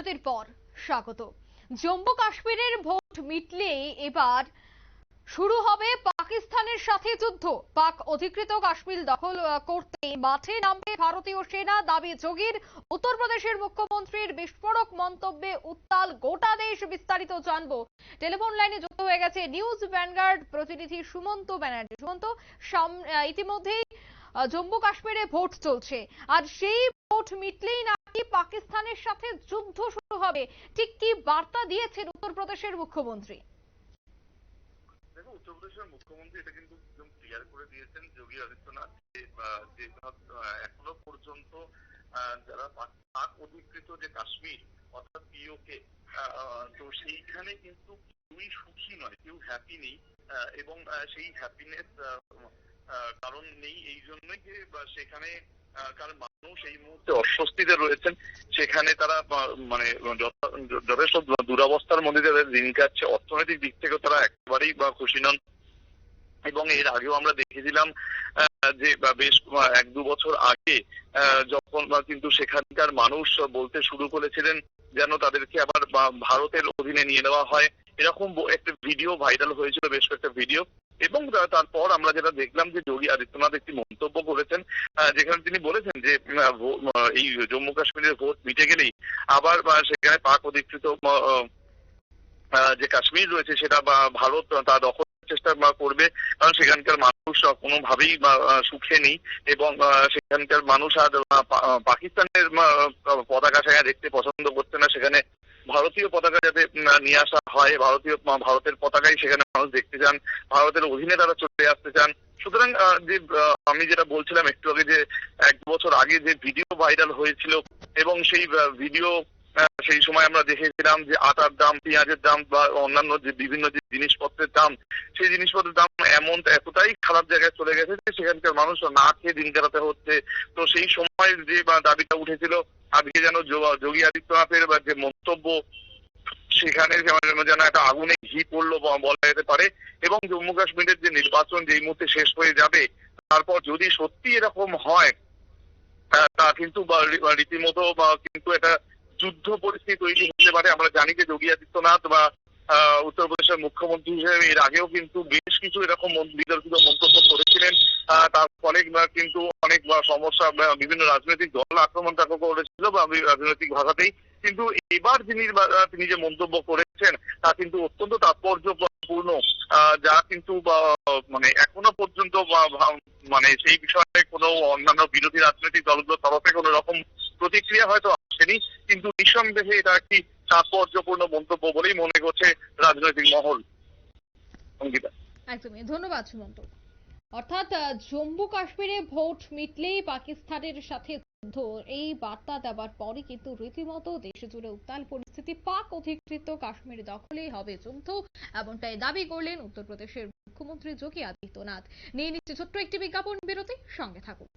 বিরতির পর স্বাগত। জম্মু কাশ্মীরের ভোট মিটলেই এবার শুরু হবে পাকিস্তানের সাথে যুদ্ধ। পাক অধিকৃত কাশ্মীর দখল করতে মাঠে নামবে ভারতীয় সেনা, দাবি যোগীর। উত্তরপ্রদেশের মুখ্যমন্ত্রীর বিস্ফোরক মন্তব্যে উত্তাল গোটা দেশ। বিস্তারিত জানবো। টেলিফোন লাইনে যুক্ত হয়ে গেছে নিউজ ভ্যানগার্ড প্রতিনিধি সুমন্ত ব্যানার্জি। সুমন্ত, ইতিমধ্যেই জম্মু কাশ্মীরে ভোট চলছে, আর সেই ভোট মিটলেই নাকি পাকিস্তানের সাথে যুদ্ধ শুরু হবে। ঠিক কি বার্তা দিয়েছেন উত্তরপ্রদেশের মুখ্যমন্ত্রী? দেখো, উত্তরপ্রদেশের মুখ্যমন্ত্রী এটা কিন্তু একদম ক্লিয়ার করে দিয়েছেন যোগী আদিত্যনাথ যে এখনো পর্যন্ত যারা পাক অধিকৃত যে কাশ্মীর অর্থাৎ পিওকে, তো সেইখানে কিন্তু কেউই সুখী নয়, কেউ হ্যাপি নেই। এবং সেই হ্যাপিনেস কারণ নেই এই জন্যই যে সেখানে কার মানুষ এই মুহূর্তে অস্বস্তিতে রয়েছেন। সেখানে তারা মানে যথেষ্ট দুরবস্থার মধ্যে তাদের দিন কাটছে। অর্থনৈতিক দিক থেকেও তারা একেবারেই খুশি নন। এবং এর আগেও আমরা দেখেছিলাম যে বেশ 1-2 বছর আগে যখন কিন্তু সেখানকার মানুষ বলতে শুরু করেছিলেন যেন তাদেরকে আবার ভারতের অধীনে নিয়ে নেওয়া হয়। এরকম একটা ভিডিও ভাইরাল হয়েছিল, বেশ কয়েকটা ভিডিও। এবং তারপর আমরা যেটা দেখলাম যে যোগী আদিত্যনাথ একটি মন্তব্য করেছেন, যেখানে তিনি বলেছেন যে এই জম্মু কাশ্মীরের ভোট মিটে গেলেই আবার সেখানে পাক অধিকৃত যে কাশ্মীর রয়েছে সেটা ভারত তা দখল চেষ্টা করবে। কারণ সেখানকার মানুষ কোনোভাবেই সুখে নেই। এবং সেখানকার মানুষ আর পাকিস্তানের পতাকা সেখানে দেখতে পছন্দ করছে না। সেখানে ভারতীয় পতাকা যাতে নিয়ে আসা হয়, ভারতের পতাকাই সেখানে মানুষ দেখতে চান, ভারতের অধীনে তারা চলে আসতে চান। সুতরাং যে আমি যেটা বলছিলাম একটু আগে, যে 1 বছর আগে যে ভিডিও ভাইরাল হয়েছিল এবং সেই ভিডিও সেই সময় আমরা দেখেছিলাম যে আটার দাম, পেঁয়াজের দাম বা অন্যান্য যে বিভিন্ন যে জিনিসপত্রের দাম, সেই জিনিসপত্রের দাম এতটাই খারাপ জায়গায় চলে গেছে যে সেখানকার মানুষ না খেয়ে দিন কাটাতে হচ্ছে। তো সেই সময় যে দাবিটা উঠেছিল, আজকে যেন যোগী আদিত্যনাথের যে মন্তব্য, সেখানে যেন একটা আগুনে ঘি পড়লো বলা যেতে পারে। এবং জম্মু কাশ্মীরের যে নির্বাচন যেই মুহূর্তে শেষ হয়ে যাবে, তারপর যদি সত্যি এরকম হয় তা কিন্তু রীতিমতো কিন্তু একটা যুদ্ধ পরিস্থিতি তৈরি হতে পারে। আমরা জানি যে যোগী আদিত্যনাথ উত্তরপ্রদেশের মুখ্যমন্ত্রী হিসেবে এর আগেও কিন্তু বেশ কিছু এরকম বিতর্কিত মন্তব্য করেছিলেন। তার ফলে কিন্তু অনেক সমস্যা, বিভিন্ন রাজনৈতিক দল আক্রমণ তাকে করেছিল বা রাজনৈতিক ভাষাতেই। কিন্তু এবার তিনি যে মন্তব্য করেছেন তা কিন্তু অত্যন্ত তাৎপর্যপূর্ণ, যা কিন্তু মানে এখনো পর্যন্ত মানে সেই বিষয়ে কোনো অন্যান্য বিরোধী রাজনৈতিক দলগুলোর তরফে কোনো রকম প্রতিক্রিয়া হয়তো আসেনি। কিন্তু নিঃসন্দেহে এটা একটি তাৎপর্যপূর্ণ মন্তব্য বলেই মনে করছে রাজনৈতিক মহল। অঙ্কিতা, একদমই ধন্যবাদ সুমন্ত। অর্থাৎ জম্মু কাশ্মীরে ভোট মিটলেই পাকিস্তানের সাথে যুদ্ধ, এই বার্তা দেওয়ার পরে কিন্তু রীতিমতো দেশ জুড়ে উত্তাল পরিস্থিতি। পাক অধিকৃত কাশ্মীর দখলেই হবে যুদ্ধ, এমনটাই দাবি করলেন উত্তরপ্রদেশের মুখ্যমন্ত্রী যোগী আদিত্যনাথ। নিয়ে নিচ্ছে ছোট্ট একটি বিজ্ঞাপন বিরতি, সঙ্গে থাকুন।